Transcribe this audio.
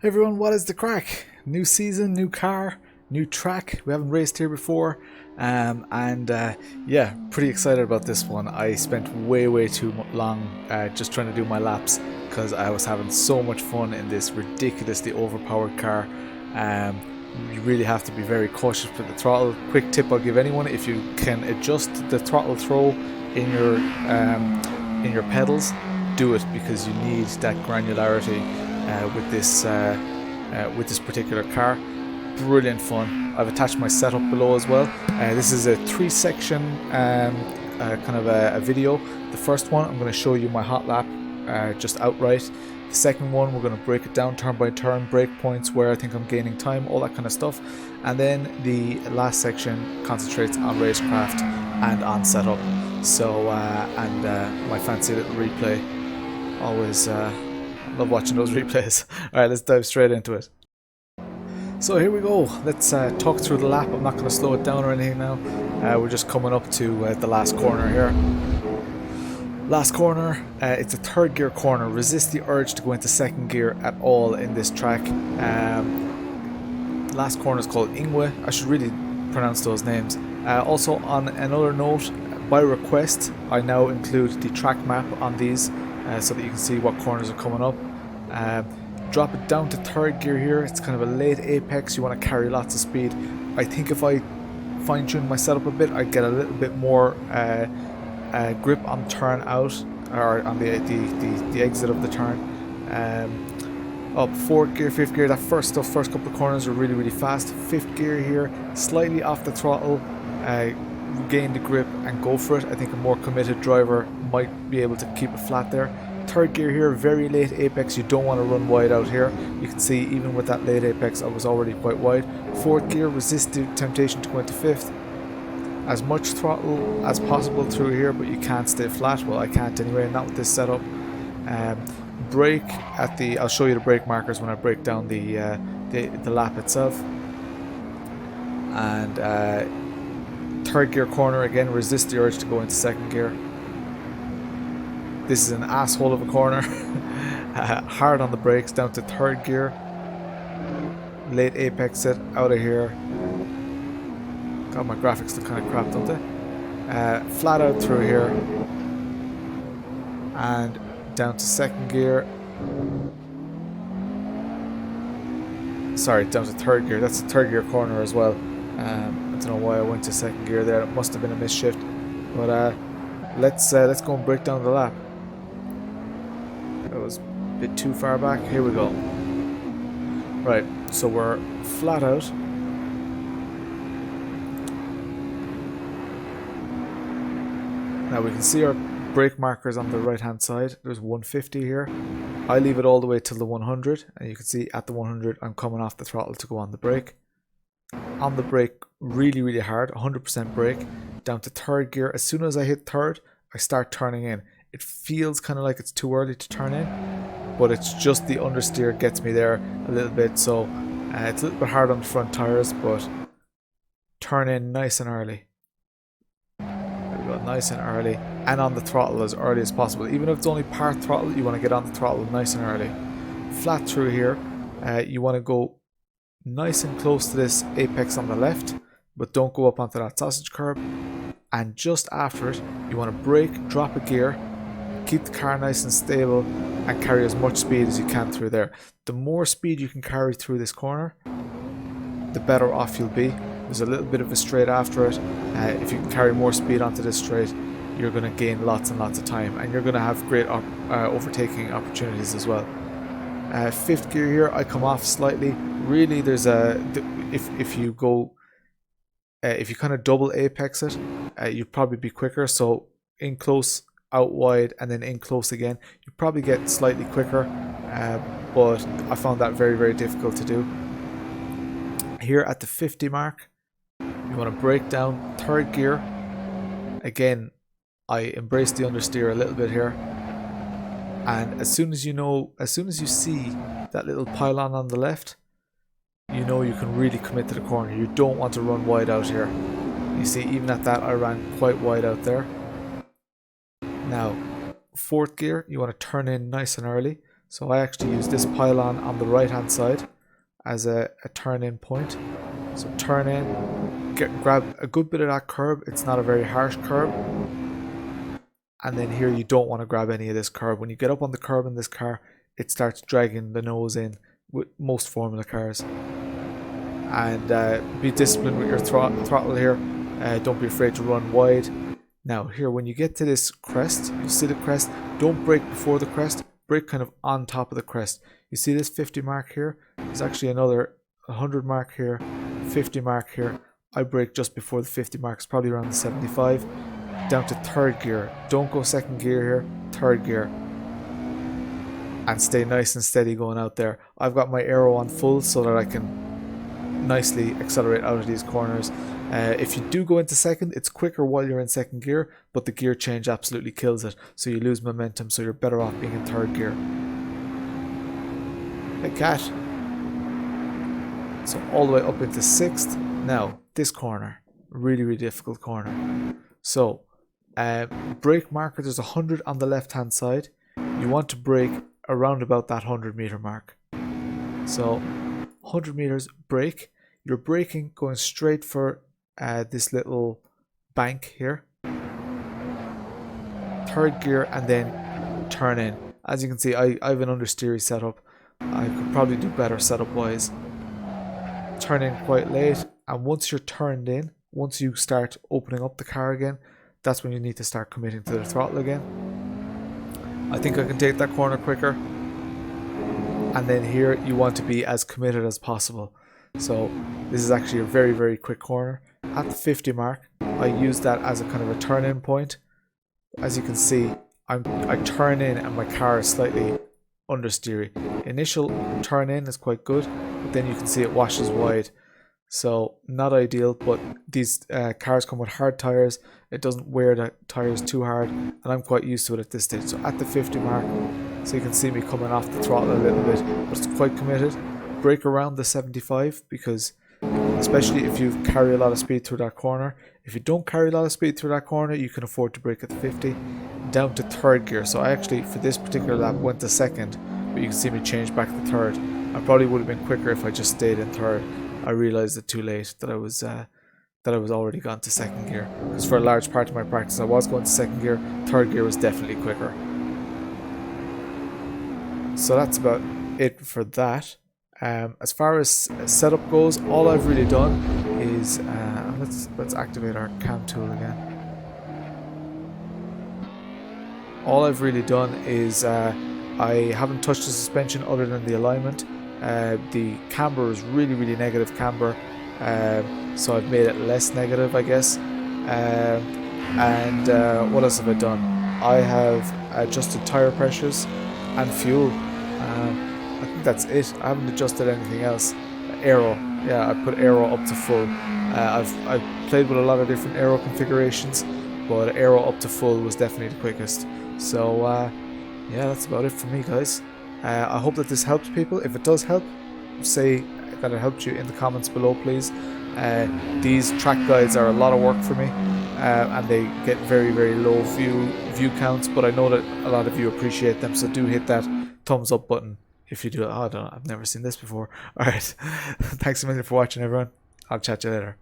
Hey everyone, what is the crack? New season, new car, new track. We haven't raced here before, yeah, pretty excited about this one. I spent way too long just trying to do my laps because I was having so much fun in this ridiculously overpowered car. You really have to be very cautious with the throttle. Quick tip I'll give anyone: if you can adjust the throttle throw in your pedals, do it, because you need that granularity with this particular car. Brilliant fun. I've attached my setup below as well. This is a 3-section kind of a video. The first one, I'm going to show you my hot lap just outright. The second one, we're going to break it down turn by turn, break points, where I think I'm gaining time, all that kind of stuff. And then the last section concentrates on racecraft and on setup. So my fancy little replay. Always love watching those replays. Alright, let's dive straight into it. So here we go. Let's talk through the lap. I'm not going to slow it down or anything now. We're just coming up to the last corner here. Last corner, it's a third gear corner. Resist the urge to go into second gear at all in this track. Last corner is called Ingwe. I should really pronounce those names. Also, on another note, by request, I now include the track map on these so that you can see what corners are coming up. Drop it down to third gear here. It's kind of a late apex. You want to carry lots of speed. I think if I fine-tune my setup a bit, I'd get a little bit more grip on turn out, or on the exit of the turn. Up fourth gear, fifth gear. That first couple of corners are really fast. Fifth gear here, slightly off the throttle. Gain the grip and go for it. I think a more committed driver might be able to keep it flat there. Third gear here, very late apex. You don't want to run wide out here. You can see even with that late apex I was already quite wide. Fourth gear, resist the temptation to go into fifth. As much throttle as possible through here, but you can't stay flat. Well, I can't anyway, not with this setup. Brake at the, I'll show you the brake markers when I break down the lap itself. And third gear corner again, resist the urge to go into second gear. This is an asshole of a corner. Hard on the brakes, down to third gear. Late apex it, out of here. God, my graphics look kind of crap, don't they? Flat out through here. And down to second gear. Sorry, down to third gear. That's a third gear corner as well. I don't know why I went to second gear there. It must have been a misshift. But let's go and break down the lap. That was a bit too far back. Here we go. Right, so we're flat out. Now we can see our brake markers on the right hand side. There's 150 here. I leave it all the way till the 100, and you can see at the 100 I'm coming off the throttle to go on the brake. On the brake, really hard, 100% brake. Down to third gear. As soon as I hit third, I start turning in. It feels kind of like it's too early to turn in, but it's just the understeer gets me there a little bit. So it's a little bit hard on the front tires, but turn in nice and early. There we go, nice and early, and on the throttle as early as possible. Even if it's only part throttle, you want to get on the throttle nice and early. Flat through here, you want to go nice and close to this apex on the left, but don't go up onto that sausage curb. And just after it, you want to brake, drop a gear, keep the car nice and stable, and carry as much speed as you can through there. The more speed you can carry through this corner, the better off you'll be. There's a little bit of a straight after it. If you can carry more speed onto this straight, you're going to gain lots and lots of time, and you're going to have great overtaking opportunities as well. Fifth gear here, I come off slightly. Really, there's if you kind of double apex it, you'd probably be quicker. So in close, out wide, and then in close again, you probably get slightly quicker, but I found that very difficult to do. Here at the 50 mark, you want to break down third gear. Again, I embrace the understeer a little bit here, and as soon as you see that little pylon on the left, you know you can really commit to the corner. You don't want to run wide out here. You see, even at that, I ran quite wide out there. Now, fourth gear, you want to turn in nice and early. So I actually use this pylon on the right hand side as a turn in point. So turn in, grab a good bit of that curb. It's not a very harsh curb. And then here you don't want to grab any of this curb. When you get up on the curb in this car, it starts dragging the nose in with most Formula cars. And be disciplined with your throttle here. Don't be afraid to run wide. Now here, when you get to this crest, you see the crest, don't brake before the crest, brake kind of on top of the crest. You see this 50 mark here? There's actually another 100 mark here, 50 mark here. I brake just before the 50 mark, it's probably around the 75. Down to third gear. Don't go second gear here, third gear. And stay nice and steady going out there. I've got my aero on full so that I can nicely accelerate out of these corners. If you do go into second, it's quicker while you're in second gear, but the gear change absolutely kills it. So you lose momentum, so you're better off being in third gear. Hey cat. So all the way up into sixth. Now, this corner. Really, really difficult corner. So, brake marker, there's 100 on the left hand side. You want to brake around about that 100 meter mark. So 100 meters brake. You're braking going straight for this little bank here. Third gear and then turn in. As you can see, I have an understeery setup. I could probably do better setup wise. Turn in quite late, and once you're turned in, once you start opening up the car again, that's when you need to start committing to the throttle again. I think I can take that corner quicker. And then here you want to be as committed as possible. So this is actually a very, very quick corner. At the 50 mark, I use that as a kind of a turn in point. As you can see, I turn in and my car is slightly understeery. Initial turn in is quite good, but then you can see it washes wide. So not ideal, but these cars come with hard tires. It doesn't wear the tires too hard, and I'm quite used to it at this stage. So at the 50 mark, so you can see me coming off the throttle a little bit, but it's quite committed. Brake around the 75, because especially if you carry a lot of speed through that corner. If you don't carry a lot of speed through that corner, you can afford to brake at the 50. Down to third gear. So I actually, for this particular lap, went to second, but you can see me change back to third. I probably would have been quicker if I just stayed in third. I realized it too late that I was already gone to second gear, because for a large part of my practice I was going to second gear. Third gear was definitely quicker. So that's about it for that. As far as setup goes, all I've really done is let's activate our cam tool again. All I've really done is I haven't touched the suspension other than the alignment. The camber is really, really negative camber, so I've made it less negative, I guess. What else have I done? I have adjusted tire pressures and fuel. I think that's it. I haven't adjusted anything else. Aero, yeah, I put aero up to full. I've played with a lot of different aero configurations, but aero up to full was definitely the quickest. So yeah, that's about it for me, guys. I hope that this helps people. If it does help, say that it helped you in the comments below, please. These track guides are a lot of work for me, and they get very, very low view counts, but I know that a lot of you appreciate them, so do hit that thumbs up button if you do it. Oh, I don't know, I've never seen this before. Alright, thanks a million for watching, everyone. I'll chat to you later.